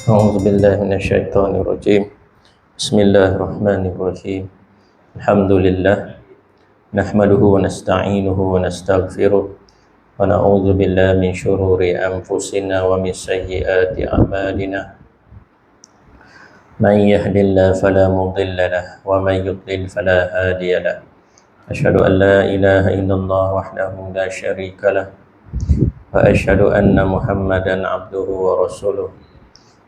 أعوذ بالله من الشيطان الرجيم. بسم الله الرحمن الرحيم. الحمد لله نحمده ونستعينه ونستغفره ونعوذ بالله من شرور أنفسنا ومن سيئات أعمالنا. من يهد الله فلا مضل له ومن يضلل فلا هادي له. أشهد أن لا إله إلا الله وحده لا شريك له وأشهد أن محمدا عبده ورسوله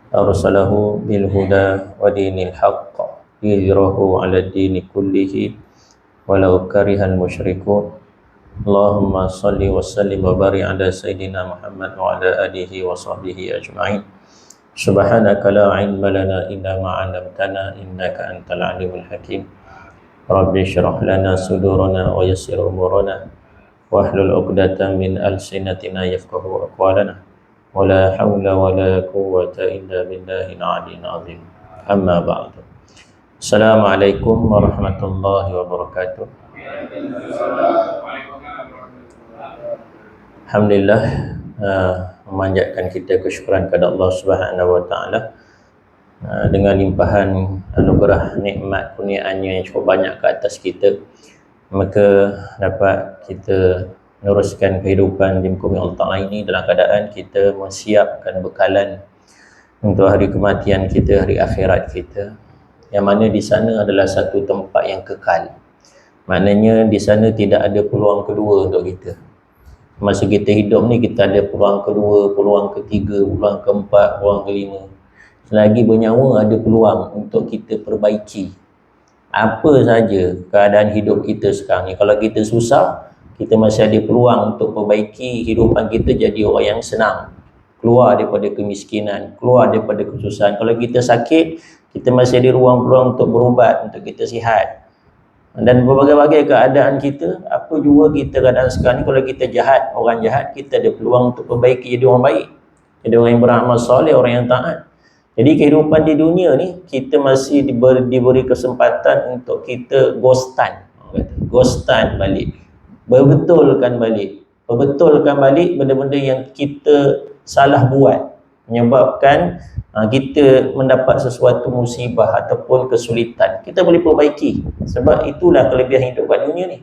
أرسله بالهدى ودين الحق ليظهره على الدين كله ولو كره المشركون. اللهم صل وسلم وبارك على سيدنا محمد وعلى آله وصحبه أجمعين. سبحانك لا علم لنا إلا ما علمتنا إنك أنت العليم الحكيم. رب اشرح لنا صدورنا ويسر أمورنا واحلل عقدة من ألسنتنا يفقهوا أقوالنا ولا حول ولا قوة إلا بالله العلي العظيم. أما بعد. السلام عليكم ورحمة الله وبركاته. Alhamdulillah, memanjatkan kita kesyukuran kepada Allah Subhanahu Wa Taala dengan limpahan anugerah nikmat kurniaannya yang cukup banyak ke atas kita, maka dapat kita meneruskan kehidupan di muka bumi Allah Ta'ala ini dalam keadaan kita menyiapkan bekalan untuk hari kematian kita, hari akhirat kita, yang mana di sana adalah satu tempat yang kekal. Maknanya di sana tidak ada peluang kedua untuk kita. Masa kita hidup ni kita ada peluang kedua, peluang ketiga, peluang keempat, peluang kelima. Selagi bernyawa ada peluang untuk kita perbaiki apa saja keadaan hidup kita sekarang ni. Kalau kita susah, kita masih ada peluang untuk perbaiki kehidupan kita jadi orang yang senang, keluar daripada kemiskinan, keluar daripada kesusahan. Kalau kita sakit, kita masih ada ruang-ruang untuk berubat, untuk kita sihat. Dan berbagai-bagai keadaan kita, apa juga kita keadaan sekarang ni, kalau kita jahat, orang jahat, kita ada peluang untuk perbaiki jadi orang baik, jadi orang yang beramal soleh, orang yang taat. Jadi kehidupan di dunia ni, kita masih diberi kesempatan untuk kita ghostan balik, perbetulkan balik benda-benda yang kita salah buat, menyebabkan kita mendapat sesuatu musibah ataupun kesulitan. Kita boleh perbaiki, sebab itulah kelebihan hidup kat dunia ni.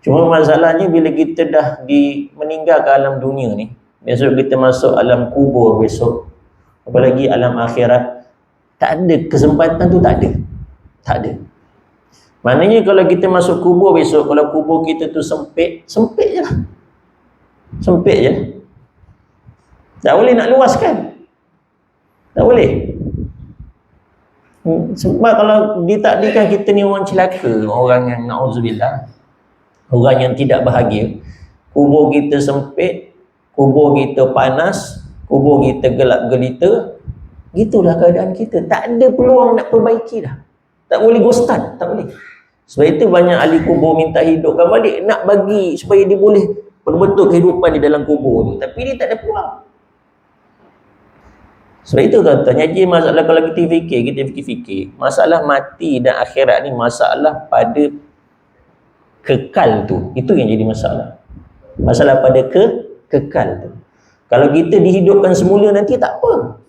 Cuma masalahnya bila kita dah meninggalkan alam dunia ni, besok kita masuk alam kubur besok, apalagi alam akhirat, tak ada kesempatan tu, tak ada. Maknanya kalau kita masuk kubur besok, kalau kubur kita tu sempit je lah. Sempit je. Tak boleh nak luaskan. Tak boleh. Sebab kalau ditakdirkan kita ni orang celaka, orang yang na'udzubillah, orang yang tidak bahagia, kubur kita sempit, kubur kita panas, kubur kita gelap gelita, gitulah keadaan kita. Tak ada peluang nak perbaiki dah. Tak boleh ghostan, tak boleh. Sebab itu banyak ahli kubur minta hidupkan balik, nak bagi supaya dia boleh berbentuk kehidupan di dalam kubur tu. Tapi dia tak ada peluang. Sebab itu tuan-tuan, jadi masalah kalau kita fikir, masalah mati dan akhirat ni masalah pada kekal tu. Itu yang jadi masalah. Masalah pada kekal tu. Kalau kita dihidupkan semula nanti tak apa.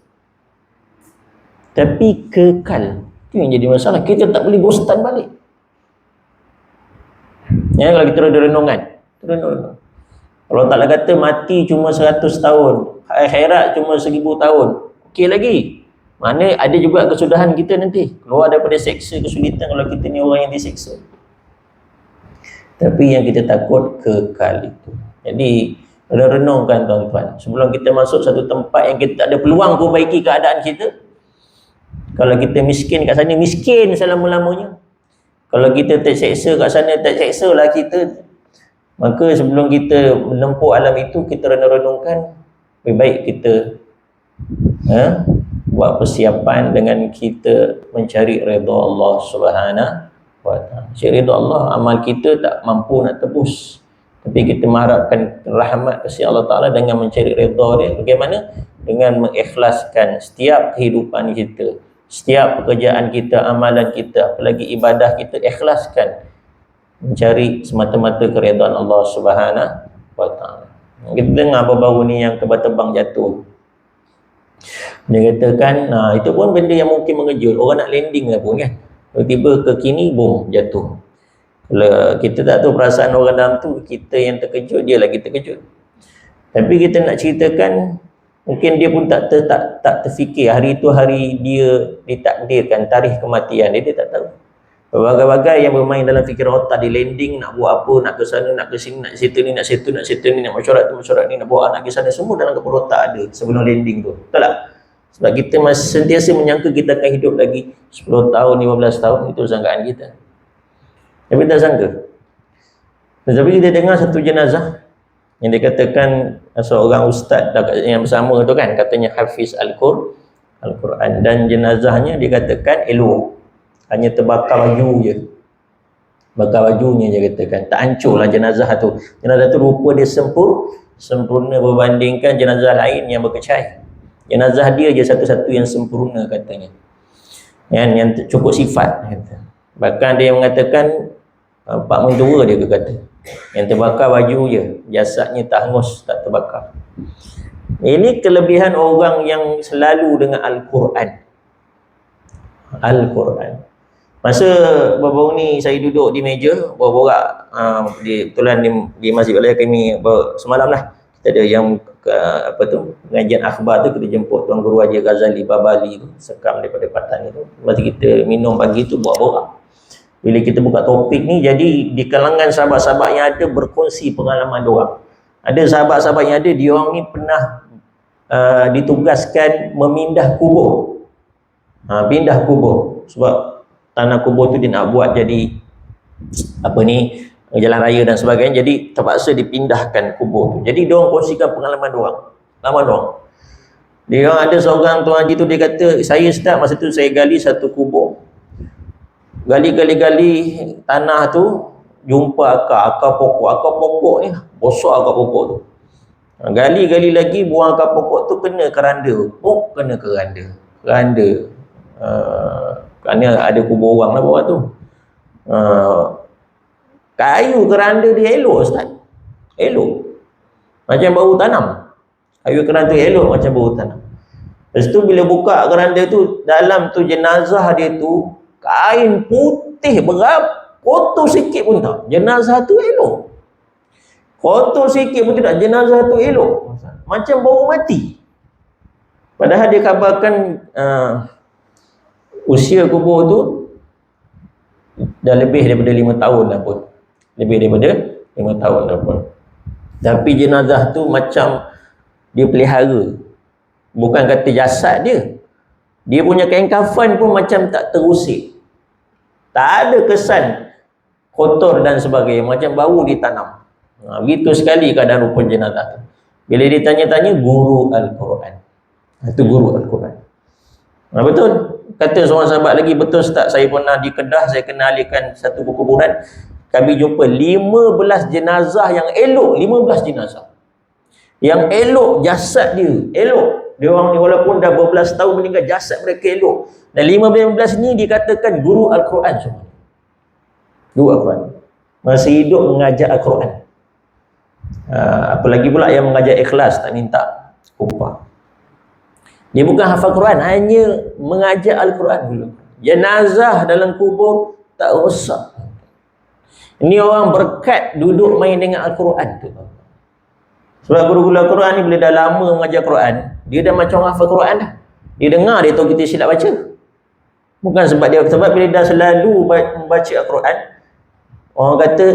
Tapi kekal, itu yang jadi masalah. Kita tak boleh ghostan balik. Ya, kalau kita ada renungan. Kalau tak kata mati cuma 100 tahun, akhirat cuma 1000 tahun, okey lagi. Mana ada juga kesudahan kita nanti, keluar daripada seksa kesulitan kalau kita ni orang yang diseksa. Tapi yang kita takut kekal itu. Jadi renungkan tuan-tuan, sebelum kita masuk satu tempat yang kita tak ada peluang perbaiki keadaan kita. Kalau kita miskin kat sana, miskin selama-lamanya. Kalau kita terseksa kat sana, terseksa lah kita. Maka sebelum kita menempuh alam itu, kita renungkan, lebih baik kita buat persiapan dengan kita mencari redha Allah Subhanahu Wa Ta'ala. Cari redha Allah, amal kita tak mampu nak tebus, tapi kita mengharapkan rahmat kasih Allah Ta'ala dengan mencari redha dia. Bagaimana? Dengan mengikhlaskan setiap kehidupan kita, setiap pekerjaan kita, amalan kita, apalagi ibadah kita, ikhlaskan, mencari semata-mata keredaan Allah Subhanahu Wa Ta'ala. Kita dengar baru-baru ni yang terbang jatuh. Dia katakan, itu pun benda yang mungkin mengejut. Orang nak landing lah pun kan. Tiba-tiba ke kini, boom, jatuh. Kalau kita tak tahu perasaan orang dalam tu, kita yang terkejut, dia lagi terkejut. Tapi kita nak ceritakan, mungkin dia pun tak terfikir hari itu hari dia ditakdirkan tarikh kematian dia tak tahu. Berbagai-bagai yang bermain dalam fikiran otak, di landing, nak buat apa, nak ke sana, nak ke sini, nak situ ni, nak situ, nak situ ni, nak mesyuarat tu, mesyuarat ni, nak bawa anak ke sana, semua dalam kepala otak ada sebelum landing tu. Betul tak? Sebab kita masih sentiasa menyangka kita akan hidup lagi 10 tahun, 15 tahun, itu sangkaan kita. Tapi tak sangka. Tetapi kita dengar satu jenazah yang dikatakan seorang ustaz yang bersama tu kan, katanya hafiz Al-Quran, dan jenazahnya dikatakan elok, hanya terbakar baju je, bakar bajunya je katakan, tak hancur lah jenazah tu. Jenazah tu rupa dia sempurna berbandingkan jenazah lain yang berkecai. Jenazah dia je satu-satu yang sempurna katanya, yang cukup sifat kata. Bahkan dia mengatakan Pak Mentua dia kata, yang terbakar baju je, jasadnya tak hangus, tak terbakar. Ini kelebihan orang yang selalu dengan Al-Quran. Masa baru-baru ni saya duduk di meja borak-borak kebetulan di Masjid Raya kami semalam lah, kita ada yang pengajian akhbar tu, kita jemput Tuan Guru Haji Ghazali Babali tu, sekam daripada Patan itu. Masa kita minum pagi tu borak-borak, bila kita buka topik ni, jadi di kalangan sahabat-sahabat yang ada berkongsi pengalaman diorang. Ada sahabat-sahabat yang ada, diorang ni pernah ditugaskan memindah kubur. Pindah kubur sebab tanah kubur tu dia nak buat jadi jalan raya dan sebagainya, jadi terpaksa dipindahkan kubur tu. Jadi diorang kongsikan pengalaman diorang. Dia ada seorang tuan haji tu, dia kata, saya start masa tu saya gali satu kubur, gali tanah tu, jumpa akar pokok ni besar, akar pokok tu. Gali lagi, buang akar pokok tu, kena keranda. Kerana ada kubur orang lah bawah tu. Kayu keranda dia elok Ustaz, elok macam baru tanam. Kayu keranda elok macam baru tanam. Lepas tu bila buka keranda tu, dalam tu jenazah dia tu kain putih berap, kotor sikit pun tak. Jenazah tu elok, kotor sikit pun tidak, jenazah tu elok macam baru mati. Padahal dia khabarkan usia kubur tu dah lebih daripada 5 tahun dah pun. Lebih daripada 5 tahun dah pun. Tapi jenazah tu macam dia pelihara. Bukan kata jasad dia, dia punya kain kafan pun macam tak terusik, tak ada kesan kotor dan sebagainya, macam baru ditanam. Begitu sekali keadaan rupa jenazah tu. Bila ditanya-tanya, guru Al-Quran. Itu guru Al-Quran. Betul. Kata seorang sahabat lagi, betul Ustaz, saya pernah di Kedah, saya kena alihkan satu perkuburan, kami jumpa 15 jenazah yang elok. 15 jenazah yang elok, jasad dia elok. Dia orang ni walaupun dah berbelas tahun meninggal, jasad mereka elok. Dan 15 ni dikatakan guru Al-Quran semua. Guru Al-Quran, masih hidup mengajar Al-Quran. Apalagi pula yang mengajar ikhlas, tak minta upah. Dia bukan hafal Quran, hanya mengajar Al-Quran dulu. Jenazah dalam kubur tak rosak. Ini orang berkat duduk main dengan Al-Quran tu. Sebab guru-guru Al-Quran ni bila dah lama mengajar Quran, dia dah macam hafal Quran dah. Dia dengar, dia tahu kita silap baca. Bukan sebab bila dah selalu membaca Al-Quran, orang kata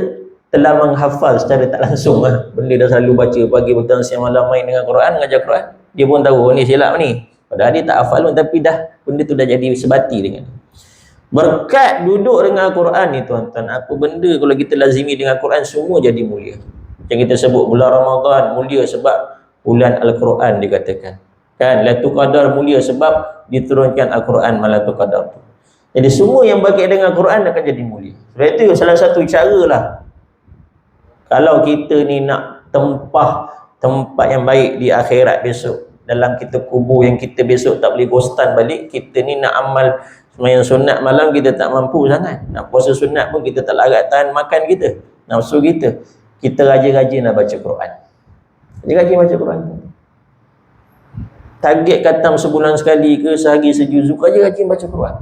telah menghafal secara tak langsung lah. Benda dah selalu baca pagi, petang, siang, malam, main dengan Quran, mengajar Quran. Dia pun tahu, ni silap ni. Padahal dia tak hafal pun, tapi dah benda tu dah jadi sebati dengan dia. Berkat duduk dengan Al-Quran ni tuan-tuan, apa benda kalau kita lazimi dengan Al-Quran, semua jadi mulia. Yang kita sebut bulan Ramadan mulia sebab bulan Al-Quran dikatakan. Kan, Lailatul Qadar mulia sebab diturunkan Al-Quran Lailatul Qadar tu. Jadi semua yang berkait dengan Al-Quran akan jadi mulia. Sebab itu salah satu cara lah, kalau kita ni nak tempat yang baik di akhirat besok, dalam kita kubur yang kita besok tak boleh ghostan balik, kita ni nak amal sembahyang sunat malam kita tak mampu sangat, nak puasa sunat pun kita tak larat tahan makan kita, nafsu kita rajin-rajin nak baca Quran. Rajin baca Quran. target khatam sebulan sekali ke sehari sejuzuk aja rajin baca Quran.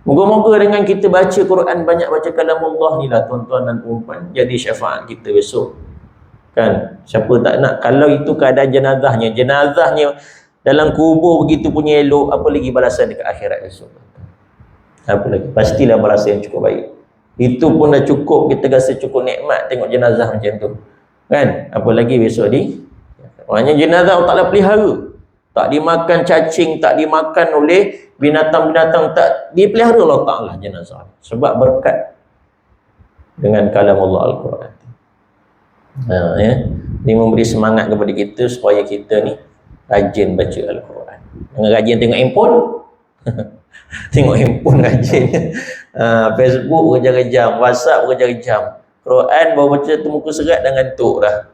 Moga-moga dengan kita baca Quran, banyak baca kalam Allah ni lah tuan-tuan dan puan, jadi syafaat kita besok. Kan? Siapa tak nak? Kalau itu keadaan jenazahnya dalam kubur begitu punya elok, apa lagi balasan dekat akhirat esok? Apa lagi? Pastilah balasan yang cukup baik. Itu pun dah cukup, kita rasa cukup nikmat tengok jenazah macam tu. Kan? Apa lagi besok ni? Maknanya jenazah Allah Ta'ala pelihara. Tak dimakan cacing, tak dimakan oleh binatang-binatang, tak dipelihara Allah Ta'ala jenazah. Sebab berkat dengan kalam Allah Al-Quran. Ya. Ini memberi semangat kepada kita supaya kita ni rajin baca Al-Quran. Jangan rajin tengok handphone. Tengok handphone rajin. Facebook kerja-kerjam, WhatsApp kerja-kerjam. Quran baru baca tu muka serat dan ngantuk dah.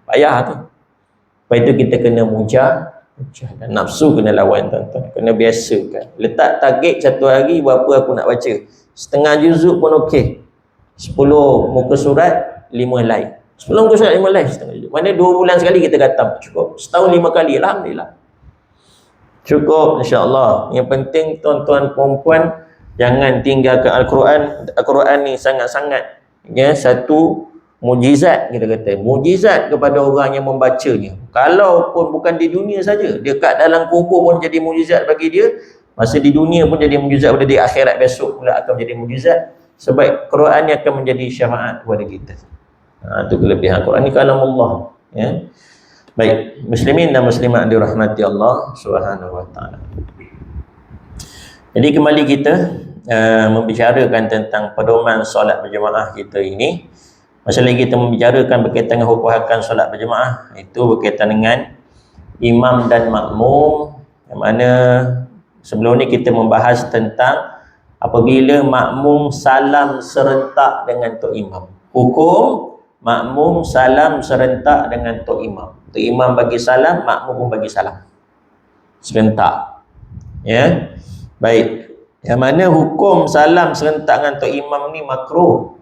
Payah tu. Lepas itu kita kena mujar. Dan nafsu kena lawan tuan-tuan. Kena biasakan. Letak target satu hari berapa aku nak baca. Setengah juzuk pun okey. 10 muka surat, 5 like. 10 muka surat, 5 like setengah juzuk. Mana 2 bulan sekali kita khatam. Cukup. Setahun 5 kali. Alhamdulillah. Cukup, insya-Allah. Yang penting tuan-tuan perempuan jangan tinggalkan Al-Quran. Al-Quran ni sangat-sangat satu mujizat, kita kata. Mujizat kepada orang yang membacanya. Kalau pun bukan di dunia saja, dekat dalam kubur pun jadi mujizat bagi dia. Masa di dunia pun jadi mujizat, pada di akhirat besok pula akan menjadi mujizat. Sebab Quran ni akan menjadi syafaat kepada kita. Itu kelebihan Quran ni kalam Allah. Ya. Baik, muslimin dan muslimat dirahmati Allah Subhanahu wa taala. Jadi kembali kita membicarakan tentang pedoman solat berjemaah kita ini. Masalah kita membicarakan berkaitan dengan hukum solat berjemaah, itu berkaitan dengan imam dan makmum, yang mana sebelum ni kita membahas tentang apabila makmum salam serentak dengan tok imam. Hukum makmum salam serentak dengan tok imam. Tok imam bagi salam, makmum pun bagi salam serentak. Ya. Baik. Yang mana hukum salam serentak dengan tok imam ni makruh.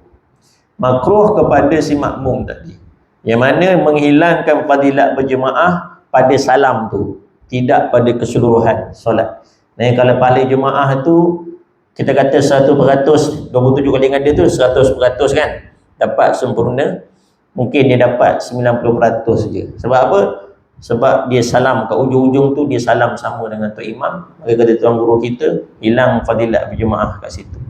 Makruh kepada si makmum tadi. Yang mana menghilangkan fadilat berjemaah pada salam tu, tidak pada keseluruhan solat. Dan kalau pahala jemaah tu kita kata 100%, 27 kali dengan dia tu 100% kan, dapat sempurna. Mungkin dia dapat 90% saja. Sebab apa? Sebab dia salam kat ujung-ujung tu, dia salam sama dengan tok imam. Maka kata tuan guru kita, hilang fadilat berjemaah kat situ.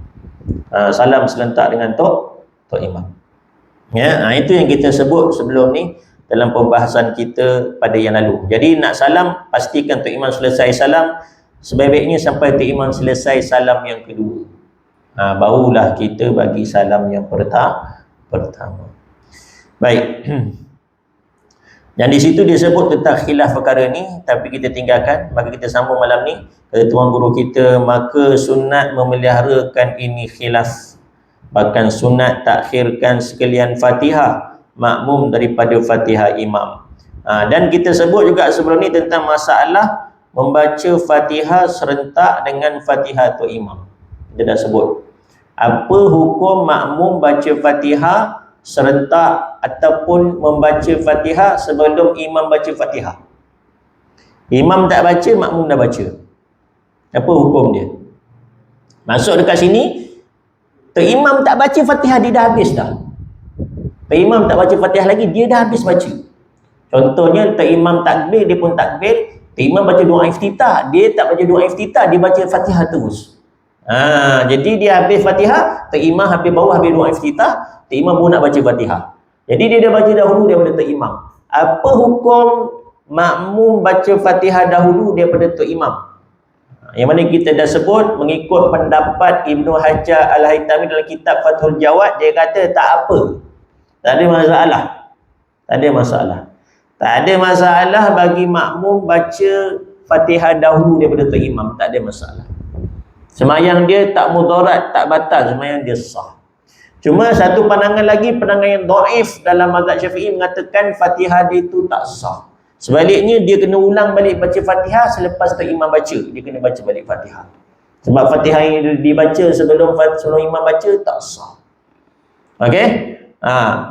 Salam serentak dengan tok imam. Ya, itu yang kita sebut sebelum ni dalam pembahasan kita pada yang lalu. Jadi nak salam, pastikan tok imam selesai salam. Sebaik-baiknya sampai tok imam selesai salam yang kedua. Barulah kita bagi salam yang pertama. Baik. Dan di situ dia sebut tentang khilaf perkara ni, tapi kita tinggalkan. Maka kita sambung malam ni. Kata tuan guru kita, maka sunat memeliharakan ini khilaf. Bahkan sunat takhirkan sekalian Fatihah makmum daripada Fatihah imam. Dan kita sebut juga sebelum ni tentang masalah membaca Fatihah serentak dengan Fatihah tok imam. Kita dah sebut. Apa hukum makmum baca Fatihah serentak ataupun membaca Fatihah sebelum imam baca Fatihah? Imam tak baca, makmum dah baca. Apa hukum dia? Masuk dekat sini, tok imam tak baca Fatihah, dia dah habis dah. Tok imam tak baca Fatihah lagi, dia dah habis baca. Contohnya tok imam takbir, dia pun takbir. Tok imam baca doa iftitah, dia tak baca doa iftitah, dia baca Fatihah terus. Jadi dia habis Fatihah, tok imam habis bawah, habis doa iftitah, tok imam pun nak baca Fatihah. Jadi dia dah baca dahulu daripada tok imam. Apa hukum makmum baca Fatihah dahulu daripada tok imam? Yang mana kita dah sebut mengikut pendapat Ibnu Hajar Al-Haytami dalam kitab Fathul Jawad, dia kata tak apa. Tak ada masalah. Tak ada masalah. Tak ada masalah bagi makmum baca Fatihah dahulu daripada tok imam, tak ada masalah. Semayang dia tak mudarat, tak batal, semayang dia sah. Cuma satu pandangan lagi, pandangan yang dhaif dalam mazhab Syafi'i mengatakan Fatihah dia itu tak sah. Sebaliknya dia kena ulang balik baca Fatihah selepas tok imam baca, dia kena baca balik Fatihah. Sebab Fatihah yang dibaca sebelum imam baca tak sah. Okey?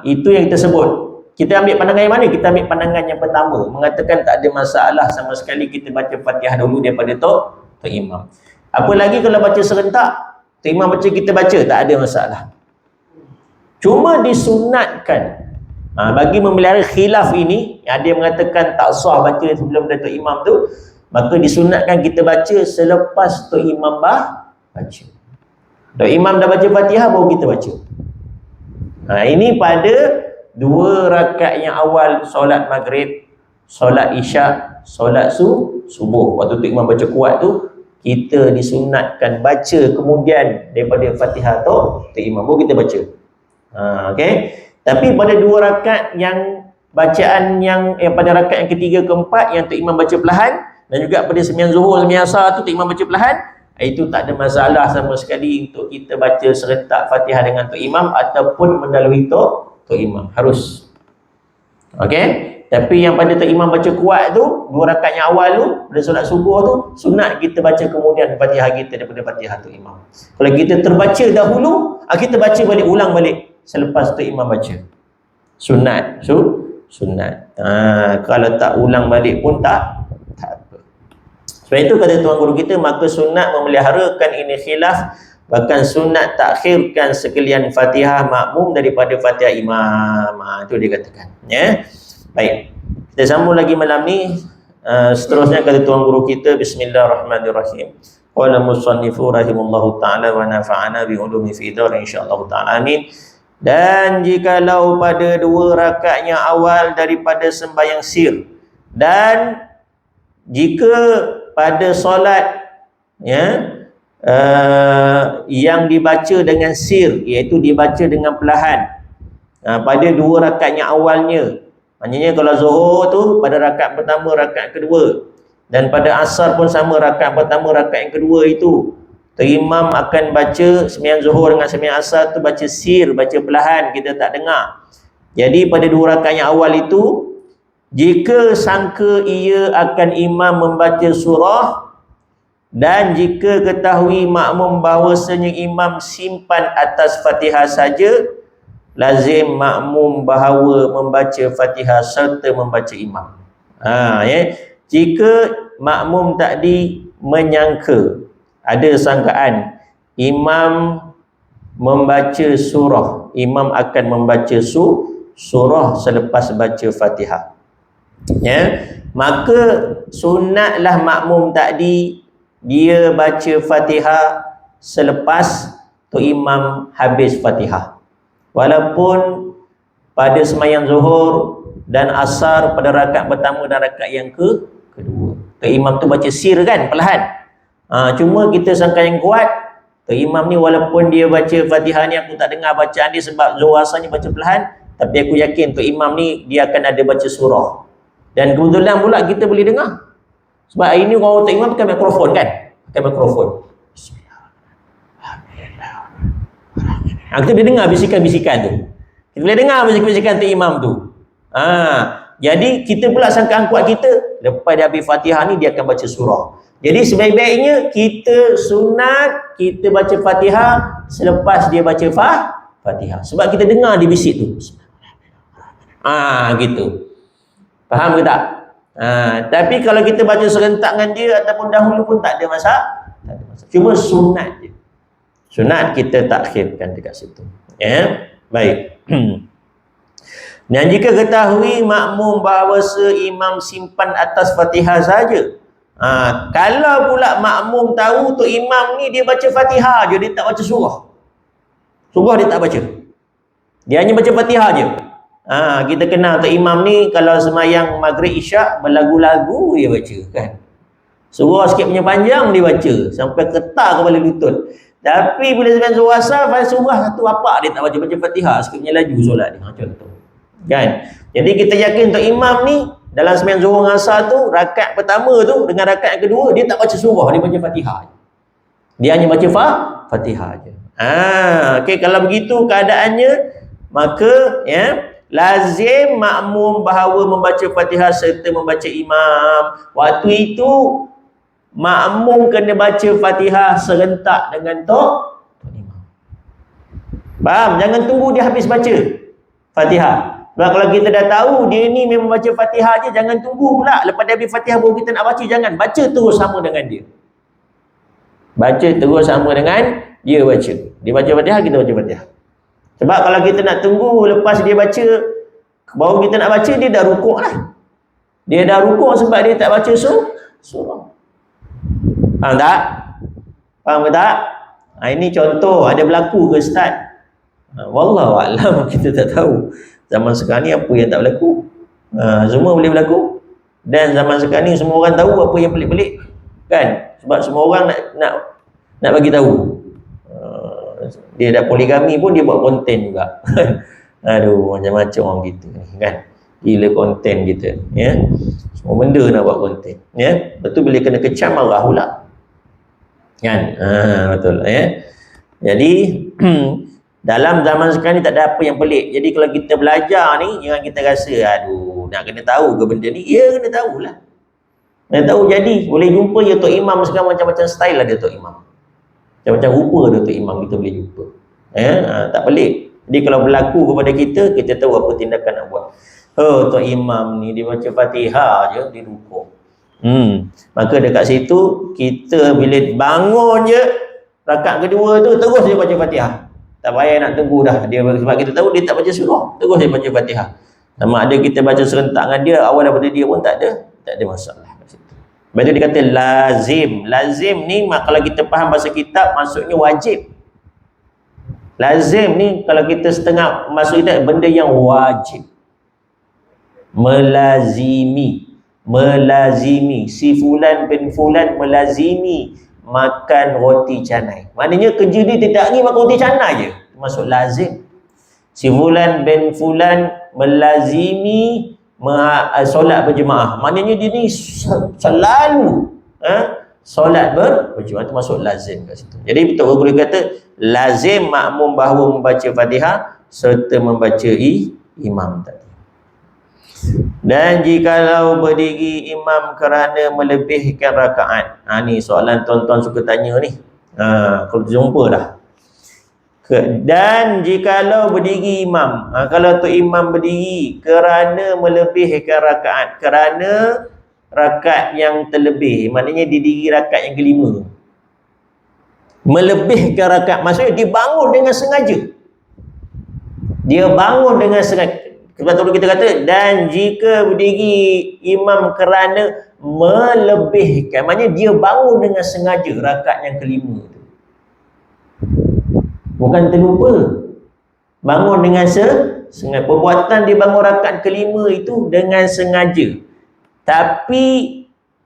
Itu yang kita sebut. kita ambil pandangan yang mana? Kita ambil pandangan yang pertama, mengatakan tak ada masalah sama sekali kita baca Fatihah dulu daripada Tok Imam. Apa lagi kalau baca serentak, Tok Imam baca, kita baca, tak ada masalah. Cuma disunatkan, bagi memelihara khilaf ini, ada yang mengatakan tak sah baca sebelum Tok Imam tu, maka disunatkan kita baca selepas Tok Imam baca. Tok Imam dah baca Fatihah, baru kita baca. Ini pada 2 rakaat yang awal solat maghrib, solat isyak, solat subuh. Waktu Tok Imam baca kuat tu, kita disunatkan baca kemudian daripada Fatihah Tok Imam, baru kita baca. Okey. Tapi pada 2 rakaat yang bacaan yang pada rakaat yang ketiga keempat yang Tok Imam baca perlahan, dan juga pada sembahyang zuhur, sembahyang asar tu Tok Imam baca perlahan, itu tak ada masalah sama sekali untuk kita baca serentak Fatihah dengan Tok Imam ataupun mendahului Tok Imam. Harus. Okey. Tapi yang pada Tok Imam baca kuat tu, 2 rakaat yang awal tu, pada solat subuh tu, sunat kita baca kemudian Fatihah kita daripada Fatihah Tok Imam. Kalau kita terbaca dahulu, kita baca balik, ulang balik selepas Tok Imam baca. Sunat. Sunat. Kalau tak ulang balik pun tak apa. Sebab itu kata tuan guru kita, maka sunat memeliharakan ini khilaf, bahkan sunat takhirkan sekalian Fatihah makmum daripada Fatihah imam. Itu dia katakan. Ya. Baik. Kita sambung lagi malam ni. Seterusnya kata tuan guru kita, bismillahirrahmanirrahim. Qala musannifu rahimahullahu ta'ala wa nafa'ana bi ulumi fi dar insyaallah ta'ala. Amin. Dan jikalau pada 2 rakaat yang awal daripada sembahyang sir, dan jika pada solat yang dibaca dengan sir, iaitu dibaca dengan perlahan, pada 2 rakaat yang awalnya, maknanya kalau zuhur tu pada rakaat pertama, rakaat kedua, dan pada asar pun sama, rakaat pertama, rakaat yang kedua itu Tok Imam akan baca sembahyang zuhur dengan sembahyang asar tu baca sir, baca perlahan, kita tak dengar. Jadi pada 2 rakaat yang awal itu, jika sangka ia akan imam membaca surah, dan jika ketahui makmum bahawasanya imam simpan atas Fatihah saja, lazim makmum bahawa membaca Fatihah serta membaca imam. Jika makmum tadi menyangka, ada sangkaan imam membaca surah, imam akan membaca surah selepas baca Fatihah, maka sunatlah makmum tadi dia baca Fatihah selepas Tok Imam habis Fatihah. Walaupun pada sembahyang zuhur dan asar pada rakaat pertama dan rakaat yang kedua, Tok Imam tu baca sir kan, perlahan. Cuma kita sangka yang kuat, Tok Imam ni walaupun dia baca Fatihah ni, aku tak dengar bacaan dia sebab zuhur asar ni baca perlahan, tapi aku yakin Tok Imam ni dia akan ada baca surah. Dan kebetulan pula kita boleh dengar. Sebab hari ni orang Tok Imam pakai mikrofon kan? Pakai mikrofon. Kita boleh dengar bisikan-bisikan tu. Kita boleh dengar bisikan-bisikan Tok Imam tu. Jadi kita pula sangkaan kuat kita, lepas dia habis Fatihah ni dia akan baca surah. Jadi sebaik-baiknya kita sunat kita baca Fatihah selepas dia baca Fatihah. Sebab kita dengar dia bisik tu. Gitu. Faham ke tak? Tapi kalau kita baca serentak dengan dia ataupun dahulu pun tak ada masalah. Cuma sunat je. Sunat kita takhirkan dekat situ. Baik. Dan jika ketahui makmum bahawa imam simpan atas Fatihah saja, kalau pula makmum tahu Tok Imam ni dia baca Fatihah je, dia tak baca surah. Surah dia tak baca. Dia hanya baca Fatihah je. Kita kenal Tok Imam ni kalau sembahyang maghrib isyak berlagu-lagu dia baca kan. Surah sikit punya panjang dia baca sampai ketar kepala lutut. Tapi bila sembahyang zuhur asar, surah satu apa dia tak baca Fatihah, sikit punya laju solat dia macam tu. Kan? Jadi kita yakin Tok Imam ni dalam sembahyang zuhur asar tu, rakaat pertama tu dengan rakaat kedua dia tak baca surah, dia baca Fatihah. Dia hanya baca Fatihah aja. Okey, kalau begitu keadaannya, maka lazim makmum bahawa membaca Fatihah serta membaca imam. Waktu itu makmum kena baca Fatihah serentak dengan Tok Imam. Faham? Jangan tunggu dia habis baca Fatihah. Sebab kalau kita dah tahu dia ni memang baca Fatihah je, jangan tunggu pula lepas dia habis Fatihah baru kita nak baca. Jangan, baca terus sama dengan dia. Baca terus sama dengan dia baca. Dia baca Fatihah, kita baca Fatihah. Sebab kalau kita nak tunggu lepas dia baca baru kita nak baca, dia dah rukuk lah. Dia dah rukuk sebab dia tak baca surah. Faham tak? Faham ke tak? Ini contoh, ada berlaku ke Ustaz? Wallahualam, kita tak tahu. Zaman sekarang ni apa yang tak berlaku? Semua boleh berlaku. Dan zaman sekarang ni semua orang tahu apa yang pelik-pelik. Kan? Sebab semua orang nak bagi tahu. Dia dah poligami pun dia buat konten juga. Aduh, macam-macam orang gitu kan. Gila konten kita, ya. Semua benda nak buat konten, ya. Betul, bila kena kecam marah pula. Kan? Betul, ya. Jadi dalam zaman sekarang ni tak ada apa yang pelik. Jadi kalau kita belajar ni, jangan kita rasa aduh nak kena tahu ke benda ni. Ya, kena tahulah. Kena tahu. Jadi boleh jumpa je Tok Imam sekarang, macam-macam style ada Tok Imam. Macam-macam rupa ada Tok Imam, kita boleh jumpa. Tak pelik. Jadi kalau berlaku kepada kita, kita tahu apa tindakan nak buat. Tok Imam ni dia baca Fatihah je, dia rukuk. Maka dekat situ kita bila bangun je rakaat kedua tu terus dia baca Fatihah. Tak payah nak tunggu dah dia, sebab kita tahu dia tak baca surah, terus dia baca Fatihah. Sama ada kita baca serentak dengan dia, awal daripada dia pun tak ada masalah kat situ. Lepas tu dia kata lazim. Lazim ni kalau kita faham bahasa kitab maksudnya wajib. Lazim ni kalau kita setengah masuk kita benda yang wajib. Melazimi, si fulan bin fulan melazimi makan roti canai. Maknanya kerja dia tidak ni makan roti canai je, termasuk lazim. Si fulan bin fulan melazimi solat berjemaah. Maknanya dia ni selalu solat berjemaah, termasuk lazim kat situ. Jadi betul guru kata lazim makmum bahawa membaca Fatihah serta membaca imam tadi. Dan jikalau berdiri imam kerana melebihkan rakaat. Ni soalan tuan-tuan suka tanya ni. Kalau jumpa dah. Dan jikalau berdiri imam, kalau tu imam berdiri kerana melebihkan rakaat, kerana rakaat yang terlebih, maknanya dia diri rakaat yang kelima. Melebihkan rakaat maksudnya dia bangun dengan sengaja. Dia bangun dengan sengaja. Sebab tu kita kata, dan jika berdiri imam kerana melebihkan, maknanya dia bangun dengan sengaja rakaat yang kelima tu. Bukan terlupa. Bangun dengan sengaja. Perbuatan dia bangun rakaat kelima itu dengan sengaja. Tapi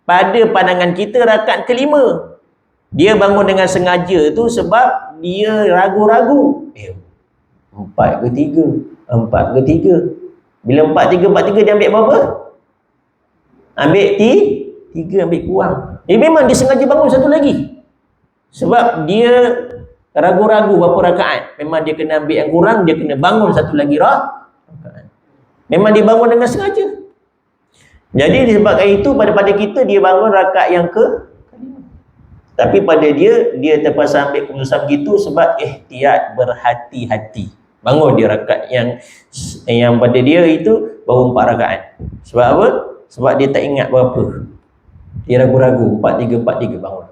pada pandangan kita rakaat kelima, dia bangun dengan sengaja tu sebab dia ragu-ragu. 4 ke 3? 4 ke 3? Bila 4, 3, dia ambil berapa? Ambil 3, ambil kurang. Memang dia sengaja bangun satu lagi. Sebab dia ragu-ragu berapa rakaat. Memang dia kena ambil yang kurang, dia kena bangun satu lagi rakaat. Memang dia bangun dengan sengaja. Jadi disebabkan itu pada kita dia bangun rakaat yang kelima. Tapi pada dia terpaksa ambil keputusan begitu sebab ihtiyat, berhati-hati. Bangun dia rakaat yang pada dia itu baru 4 rakaat. Sebab apa? Sebab dia tak ingat berapa. Dia ragu-ragu 4, 3 bangun.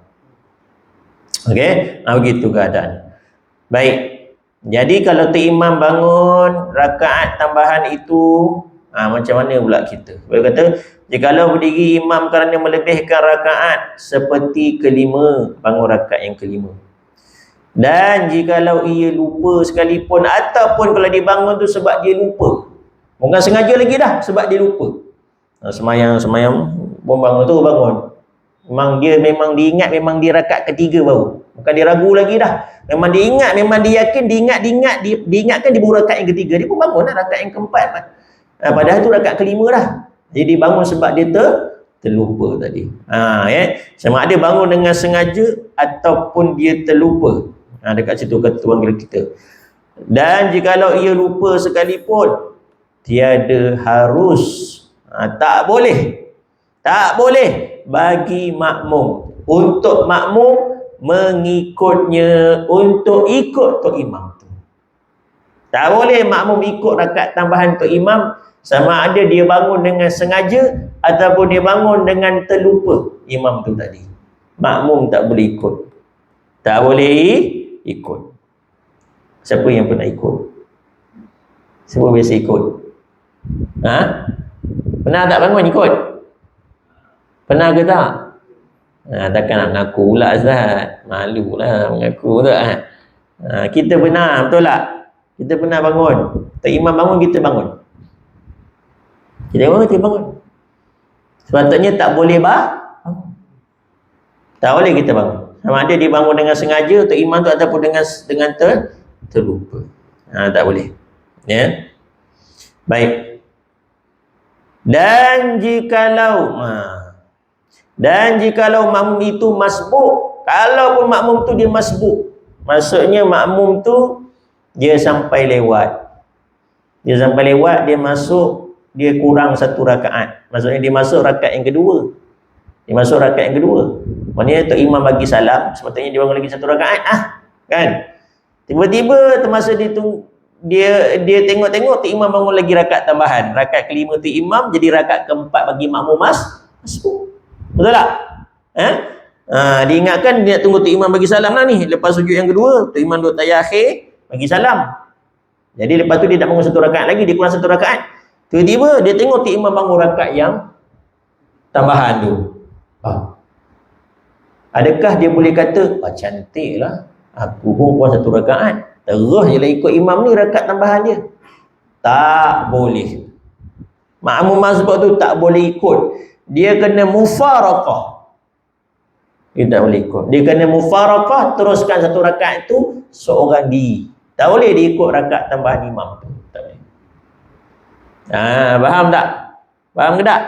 Okey, begitu keadaan. Baik. Jadi kalau imam bangun rakaat tambahan itu, macam mana pula kita? Dia kata, jikalau berdiri imam kerana melebihkan rakaat seperti kelima, bangun rakaat yang kelima. Dan jikalau ia lupa sekalipun, ataupun kalau dia bangun tu sebab dia lupa, bukan sengaja lagi dah, sebab dia lupa. Semayang pun bangun tu bangun. Memang dia ingat, memang dia rakaat ketiga baru. Bukan dia ragu lagi dah. Memang dia ingat, memang dia yakin, dia ingatkan dia baru rakaat yang ketiga. Dia pun bangun lah rakaat yang keempat. Padahal tu rakaat kelima dah. Jadi dia bangun sebab dia terlupa tadi. Sama ada bangun dengan sengaja ataupun dia terlupa. Dekat situ kata tuan kita. Dan jikalau ia lupa sekalipun, tiada harus, tak boleh bagi makmum, untuk makmum mengikutnya, untuk ikut tok imam tu. Tak boleh makmum ikut rakaat tambahan untuk imam, sama ada dia bangun dengan sengaja ataupun dia bangun dengan terlupa imam tu tadi. Makmum tak boleh ikut. Tak boleh ikut. Siapa yang pernah ikut? Siapa biasa ikut? Ha? Pernah tak bangun ikut? Pernah ke tak? Takkan nak mengaku pula Ustaz. Malu lah mengaku tak. Kita pernah, betul tak? Kita pernah bangun. Tak imam bangun, kita bangun. Kita bangun. Sepatutnya tak boleh tak boleh kita bangun. Sama ada dia bangun dengan sengaja untuk imam tu ataupun dengan terlupa. Tak boleh. Ya. Baik. Dan jikalau makmum itu masbuk, kalaupun makmum tu dia masbuk, maksudnya makmum tu dia sampai lewat. Dia masuk, dia kurang satu rakaat. Maksudnya dia masuk rakaat yang kedua. Maknanya tok imam bagi salam, sepatutnya dia bangun lagi satu rakaat kan. Tiba-tiba termasa dia tengok-tengok tok imam bangun lagi rakaat tambahan. Rakaat kelima tok imam jadi rakaat keempat bagi makmum masbuk. Betul tak? Diingatkan dia tunggu tok imam bagi salam lah ni. Lepas sujud yang kedua, tok imam duduk tahiyat akhir bagi salam. Jadi lepas tu dia tak bangun satu rakaat lagi, dia kurang satu rakaat. Tiba-tiba dia tengok tok imam bangun rakaat yang tambahan tu. Adakah dia boleh kata, cantiklah, aku pun kurang satu rakaat, terus je lah ikut imam ni rakaat tambahan dia? Tak boleh. Makmum masbuk tu tak boleh ikut. Dia kena mufarakah. Dia tak boleh ikut. Dia kena mufarakah, teruskan satu rakaat tu seorang diri. Tak boleh dia ikut rakaat tambahan imam tu. Tak boleh. Faham tak? Faham ke tak?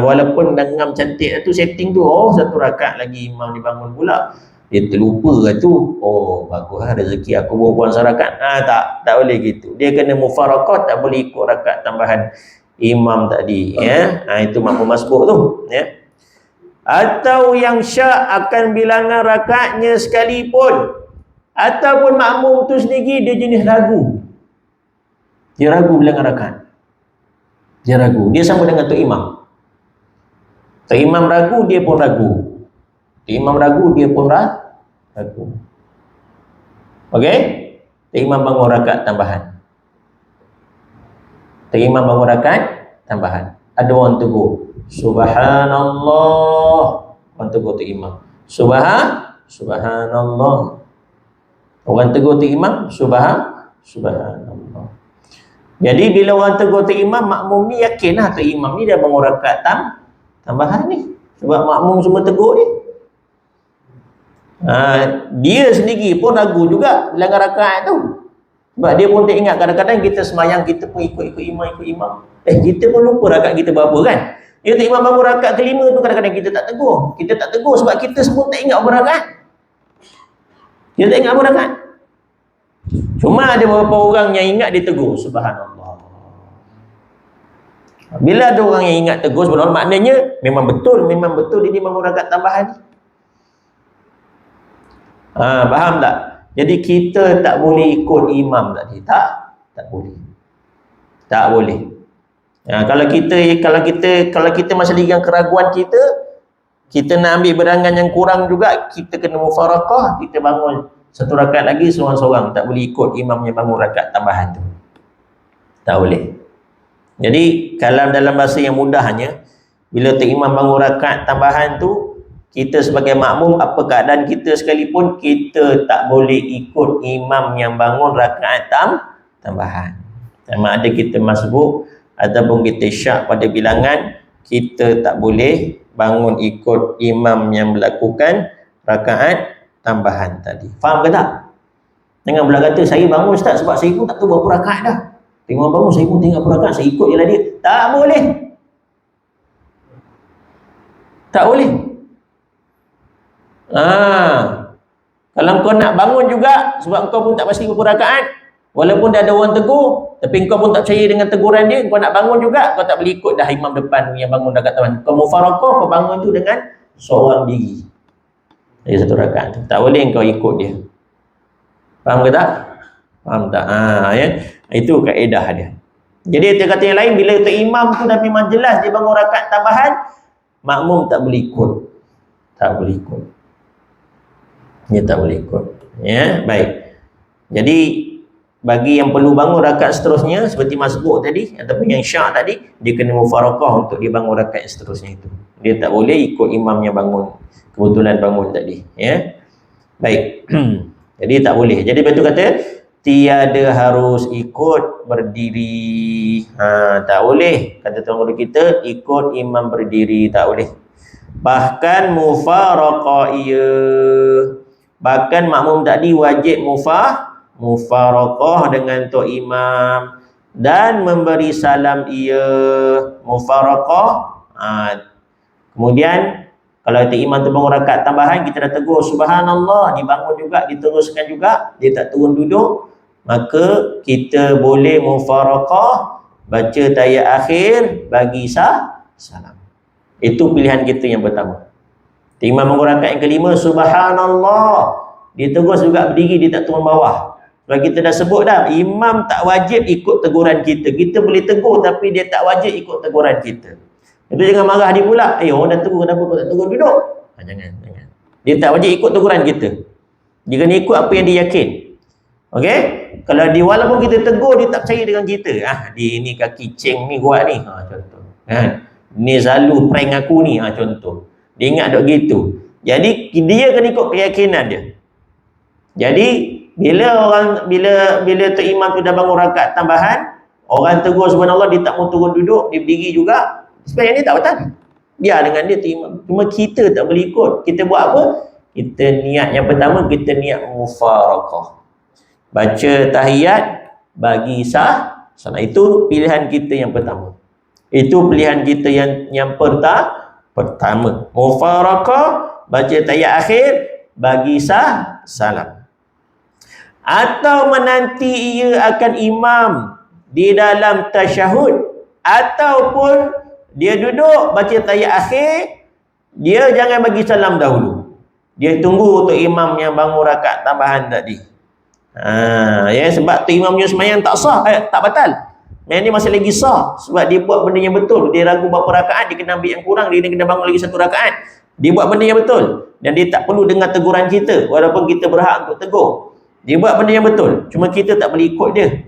Walaupun dengan cantik tu setting tu, satu rakaat lagi imam dibangun pula, dia terlupa ke tu, baguslah rezeki aku buang sarakat. Tak boleh gitu. Dia kena mufarakah, tak boleh ikut rakaat tambahan imam tadi, ya. Itu makmum masbuk tu, ya. Atau yang syak akan bilangan rakaatnya sekalipun, ataupun makmum tu sendiri dia jenis ragu. Dia ragu bilangan rakaat. Dia ragu. Dia sama dengan tok imam. Tok imam ragu, dia pun ragu. Tok imam ragu, dia pun ragu. Okey? Tok imam bangun rakaat tambahan. Ada orang tegur, subhanallah. Orang tegur tok imam, subhanallah. Orang tegur tok imam, subhanallah. Jadi bila orang tegur tok imam, makmum ni yakinlah tok imam ni dah bangun rakaat tambahan ni. Sebab makmum semua tegur ni. Dia sendiri pun ragu juga bilangan rakaat tu. Sebab dia pun tak ingat, kadang-kadang kita semayang kita pun ikut imam. Kita pun lupa rakaat kita berapa kan. Dia tok imam bangun rakaat kelima tu, kadang-kadang kita tak tegur. Kita tak tegur sebab kita semua tak ingat berapa rakaat. Kita tak ingat berapa rakaat. Cuma ada beberapa orang yang ingat dia tegur, subhanallah. Bila ada orang yang ingat tegur, subhanallah, maknanya memang betul dia bangun rakaat tambahan. Faham tak? Jadi kita tak boleh ikut imam tadi. Tak boleh. Kalau kita masih lagi dengan keraguan kita nak ambil berangan yang kurang juga, kita kena mufarakah, kita bangun satu rakaat lagi seorang-seorang. Tak boleh ikut imam yang bangun rakaat tambahan tu. Tak boleh. Jadi kalau dalam bahasa yang mudahnya, bila tok imam bangun rakaat tambahan tu, kita sebagai makmum, apa keadaan kita sekalipun, kita tak boleh ikut imam yang bangun rakaat tambahan. Sama ada kita masbuk ataupun kita syak pada bilangan, kita tak boleh bangun ikut imam yang melakukan rakaat tambahan tadi. Faham ke tak? Jangan pula kata, saya bangun Ustaz sebab saya pun tak tahu berapa rakaat dah. Tengok bangun, saya pun tengok berapa rakaat, saya ikut je lah dia. Tak boleh. Tak boleh. Kalau kau nak bangun juga sebab kau pun tak pasti berapa rakaat, walaupun dah ada orang tegur, tapi kau pun tak percaya dengan teguran dia, kau nak bangun juga, kau tak boleh ikut dah imam depan yang bangun rakaat tambahan. Kau mufarakah, kau bangun tu dengan seorang diri. Jadi satu rakaat tu tak boleh kau ikut dia. Faham ke tak? Faham tak? Ya. Itu kaedah dia. Jadi kata yang lain, bila tu imam tu dah memang jelas dia bangun rakaat tambahan, makmum tak boleh ikut. Tak boleh ikut. Dia tak boleh ikut. Ya, baik. Jadi bagi yang perlu bangun rakaat seterusnya seperti masbuk tadi ataupun yang syak tadi, dia kena mufaraqah untuk dia bangun rakaat seterusnya itu. Dia tak boleh ikut imam yang bangun, kebetulan bangun tadi, ya. Baik. Jadi tak boleh. Jadi betul kata tiada harus ikut berdiri. Tak boleh. Kata tuan guru kita, ikut imam berdiri tak boleh. Bahkan mufaraqah iya. Bahkan makmum tadi wajib mufaraqah dengan tok imam dan memberi salam ia. Mufaraqah. Kemudian kalau tok imam tu bangun rakaat tambahan, kita dah tegur subhanallah, dibangun juga, diteruskan juga, dia tak turun duduk, maka kita boleh mufaraqah, baca tahiyat akhir, bagi salam. Itu pilihan kita yang pertama. Imam bangun rakaat yang kelima, subhanallah, dia terus juga berdiri, dia tak turun bawah. Sebab kita dah sebut dah, imam tak wajib ikut teguran kita. Kita boleh tegur tapi dia tak wajib ikut teguran kita. Itu jangan marah dia pula. Orang dah tegur, kenapa kau tak tegur duduk? Jangan. Dia tak wajib ikut teguran kita. Dia kena ikut apa yang dia yakin. Okey? Kalau dia walaupun kita tegur, dia tak percaya dengan kita. Dia ni kaki ceng ni kuat ni. Contoh. Ni selalu prank aku ni. Contoh. Dia ingat dok gitu. Jadi dia kena ikut keyakinan dia. Jadi bila tu imam tu dah bangun rakaat tambahan, orang tegur subhanallah, dia tak mau turun duduk, dia berdiri juga. Sebenarnya ni tak betul. Biar dengan dia tu imam. Cuma kita tak boleh ikut. Kita buat apa? Kita niat yang pertama, kita niat mufaraqah. Baca tahiyat, bagi salam. Itu pilihan kita yang pertama. Itu pilihan kita yang pertama. Mufaraqah, baca tahiyat akhir, bagi salam. Atau menanti ia akan imam di dalam tasyahud, ataupun dia duduk baca tahiyat akhir, dia jangan bagi salam dahulu. Dia tunggu untuk imam yang bangun rakaat tambahan tadi. Sebab tu imamnya sembahyang tak sah, tak batal. Yang ni masih lagi sah sebab dia buat benda yang betul. Dia ragu berapa rakaat, dia kena ambil yang kurang, dia kena bangun lagi satu rakaat. Dia buat benda yang betul dan dia tak perlu dengar teguran kita walaupun kita berhak untuk tegur. Dia buat benda yang betul, cuma kita tak boleh ikut dia.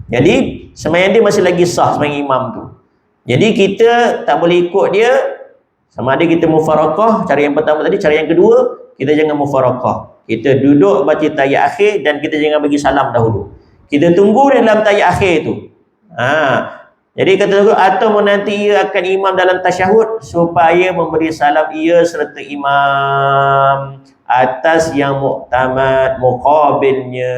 Jadi sembahyang dia masih lagi sah, sembahyang imam tu. Jadi kita tak boleh ikut dia. Sama ada kita mufaraqah, cara yang pertama tadi. Cara yang kedua, kita jangan mufaraqah. Kita duduk baca tahiyat akhir dan kita jangan bagi salam dahulu. Kita tunggu dalam tahiyat akhir tu. Jadi kata guru, atau menanti ia akan imam dalam tasyahud supaya memberi salam ia serta imam atas yang muktamad muqabilnya.